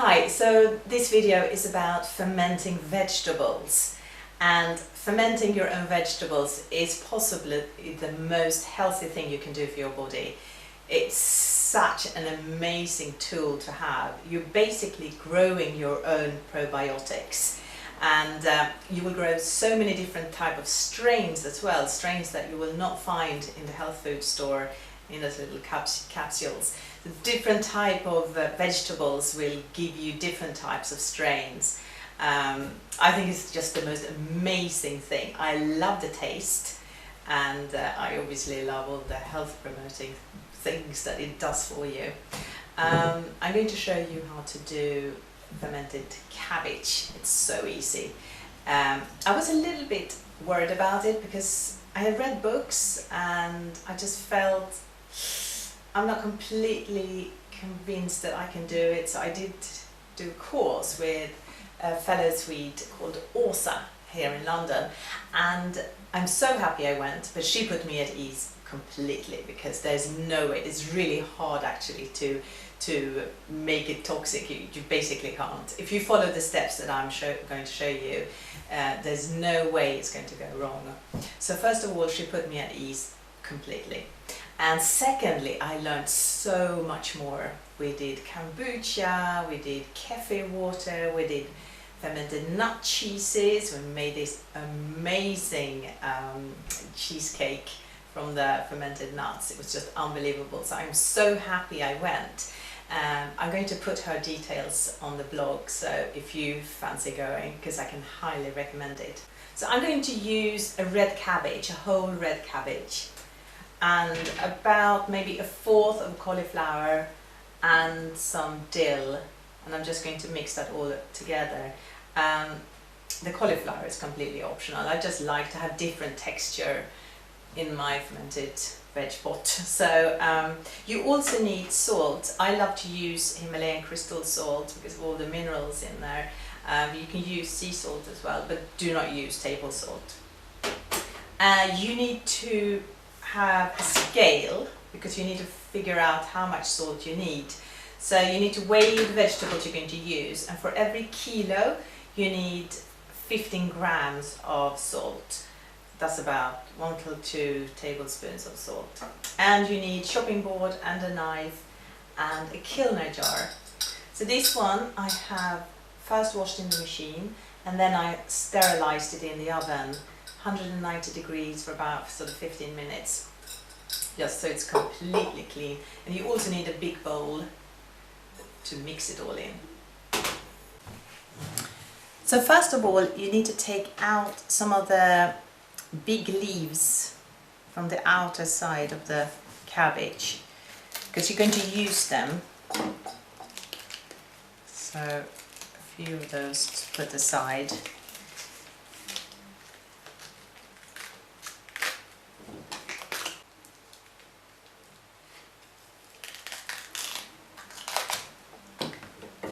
Hi, so this video is about fermenting vegetables, and fermenting your own vegetables is possibly the most healthy thing you can do for your body. It's such an amazing tool to have. You're basically growing your own probiotics, and you will grow so many different type of strains as well, strains that you will not find in the health food store in those little capsules. The different type of vegetables will give you different types of strains. I think it's just the most amazing thing. I love the taste, and I obviously love all the health promoting things that it does for you. I'm going to show you how to do fermented cabbage. It's so easy. I was a little bit worried about it because I had read books and I just felt I'm not completely convinced that I can do it, so I did do a course with a fellow Swede called Åsa here in London, and I'm so happy I went, but she put me at ease completely because there's no way, it's really hard actually to make it toxic. You basically can't. If you follow the steps that I'm going to show you, there's no way it's going to go wrong. So first of all, she put me at ease completely. And secondly, I learned so much more. We did kombucha, we did kefir water, we did fermented nut cheeses, we made this amazing cheesecake from the fermented nuts. It was just unbelievable. So I'm so happy I went. I'm going to put her details on the blog, so if you fancy going, because I can highly recommend it. So I'm going to use a red cabbage, a whole red cabbage, and about maybe a fourth of cauliflower and some dill, and I'm just going to mix that all together. The cauliflower is completely optional. I just like to have different texture in my fermented veg pot. So you also need salt. I love to use Himalayan crystal salt because of all the minerals in there. You can use sea salt as well, but do not use table salt. You need to have a scale because you need to figure out how much salt you need. So you need to weigh the vegetables you're going to use, and for every kilo you need 15 grams of salt. That's about 1 to 2 tablespoons of salt. And you need chopping board and a knife and a Kilner jar. So this one I have first washed in the machine, and then I sterilized it in the oven, 190 degrees for about sort of 15 minutes, just so it's completely clean. And you also need a big bowl to mix it all in. So first of all, you need to take out some of the big leaves from the outer side of the cabbage, because you're going to use them. So a few of those to put aside.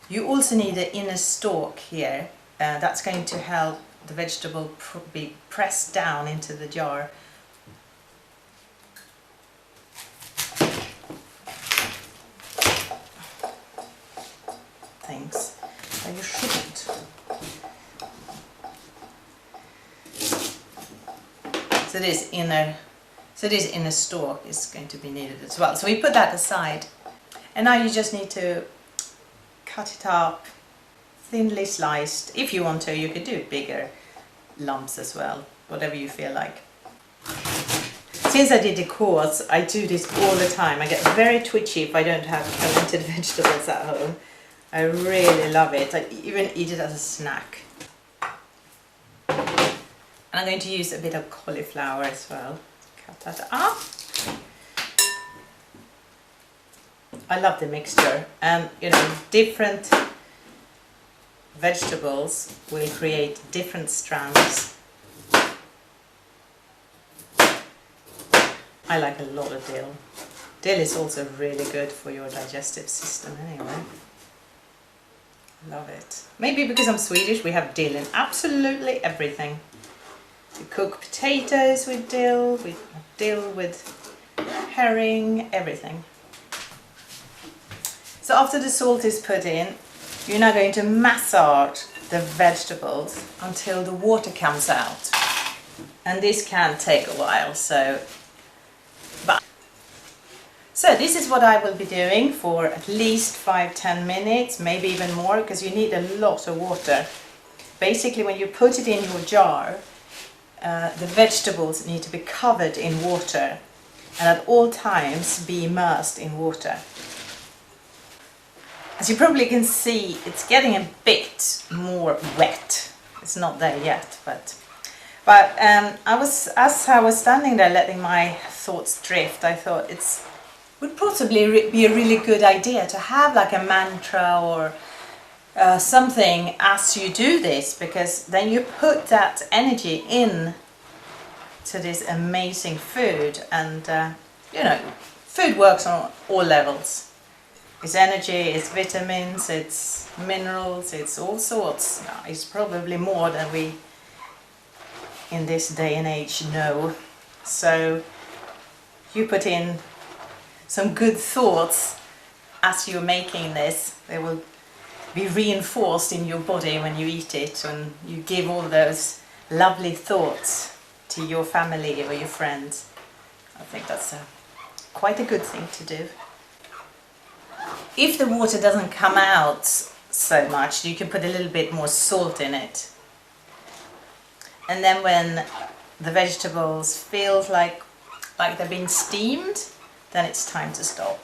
You also need the inner stalk here. That's going to help the vegetable be pressed down into the jar. Things. You shouldn't. So this inner stalk is going to be needed as well. So we put that aside, and now you just need to cut it up, thinly sliced. If you want to, you could do bigger lumps as well, whatever you feel like. Since I did the course, I do this all the time. I get very twitchy if I don't have fermented vegetables at home. I really love it. I even eat it as a snack. And I'm going to use a bit of cauliflower as well. Cut that up. I love the mixture, and you know, different vegetables will create different strands. I like a lot of dill. Dill is also really good for your digestive system anyway. Love it. Maybe because I'm Swedish, we have dill in absolutely everything. We cook potatoes with dill with herring, everything. So after the salt is put in, you're now going to massage the vegetables until the water comes out. And this can take a while, so this is what I will be doing for at least 5-10 minutes, maybe even more, because you need a lot of water. Basically, when you put it in your jar, the vegetables need to be covered in water and at all times be immersed in water. As you probably can see, it's getting a bit more wet. It's not there yet, but as I was standing there letting my thoughts drift, I thought it would possibly be a really good idea to have like a mantra or something as you do this, because then you put that energy in to this amazing food, and food works on all levels. It's energy, it's vitamins, it's minerals, it's all sorts. It's probably more than we in this day and age know. So you put in some good thoughts as you're making this, they will be reinforced in your body when you eat it, and you give all those lovely thoughts to your family or your friends. I think that's quite a good thing to do. If the water doesn't come out so much, you can put a little bit more salt in it. And then when the vegetables feel like they're being steamed, then it's time to stop.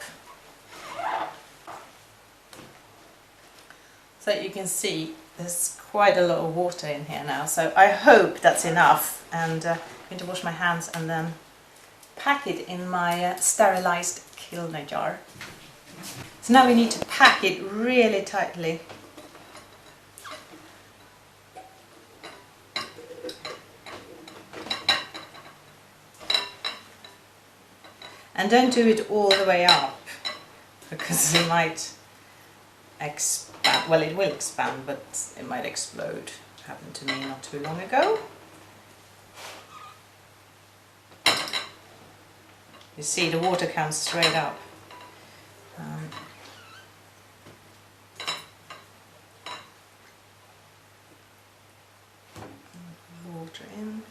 So you can see there's quite a lot of water in here now, so I hope that's enough, and I'm going to wash my hands and then pack it in my sterilised Kilner jar. So now we need to pack it really tightly. And don't do it all the way up, because it might expand. Well, it will expand, but it might explode. It happened to me not too long ago. You see, the water comes straight up. Water in.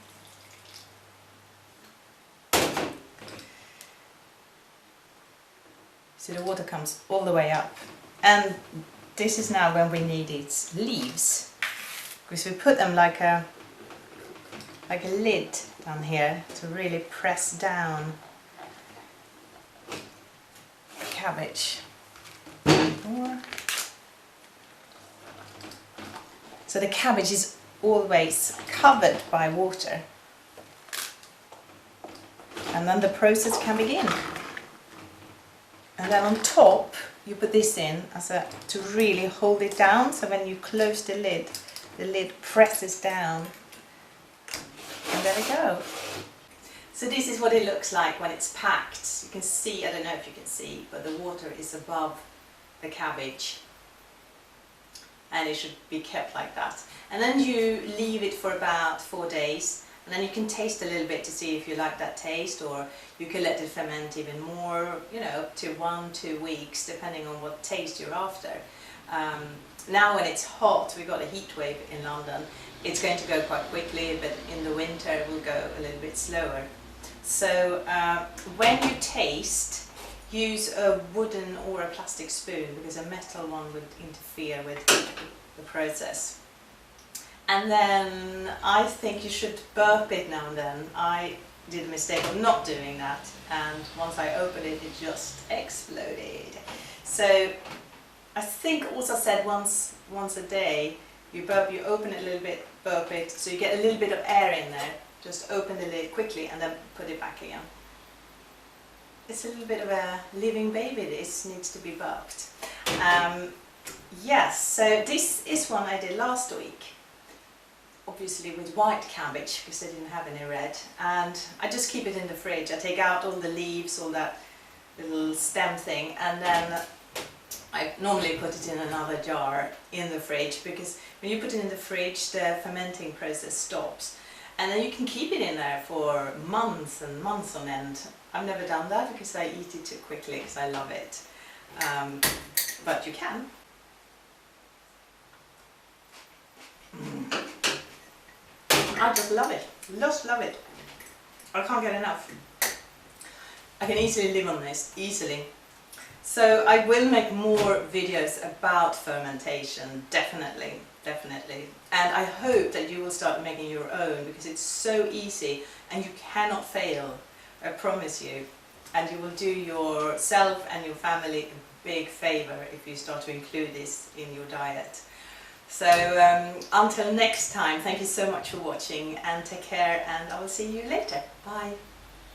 See, the water comes all the way up, and this is now when we need its leaves, because we put them like a lid down here to really press down the cabbage. So the cabbage is always covered by water, and then the process can begin. And then on top you put this in to really hold it down, so when you close the lid presses down, and there we go. So this is what it looks like when it's packed. You can see, I don't know if you can see, but the water is above the cabbage, and it should be kept like that. And then you leave it for about 4 days, and then you can taste a little bit to see if you like that taste, or you can let it ferment even more, up to 1-2 weeks, depending on what taste you're after. Now when it's hot, we've got a heat wave in London, it's going to go quite quickly, but in the winter it will go a little bit slower. So when you taste, use a wooden or a plastic spoon, because a metal one would interfere with the process. And then I think you should burp it now and then. I did a mistake of not doing that, and once I opened it, it just exploded. So I think also said once a day, you burp, you open it a little bit, burp it, so you get a little bit of air in there. Just open the lid quickly and then put it back again. It's a little bit of a living baby, this needs to be burped. Yes, so this is one I did last week. Obviously with white cabbage, because I didn't have any red, and I just keep it in the fridge. I take out all the leaves, all that little stem thing, and then I normally put it in another jar in the fridge, because when you put it in the fridge, the fermenting process stops, and then you can keep it in there for months and months on end. I've never done that because I eat it too quickly, because I love it, but you can. I just love it. Just love it. I can't get enough. I can easily live on this, easily. So I will make more videos about fermentation, definitely. And I hope that you will start making your own, because it's so easy and you cannot fail, I promise you. And you will do yourself and your family a big favour if you start to include this in your diet. So until next time, thank you so much for watching, and take care, and I will see you later. Bye.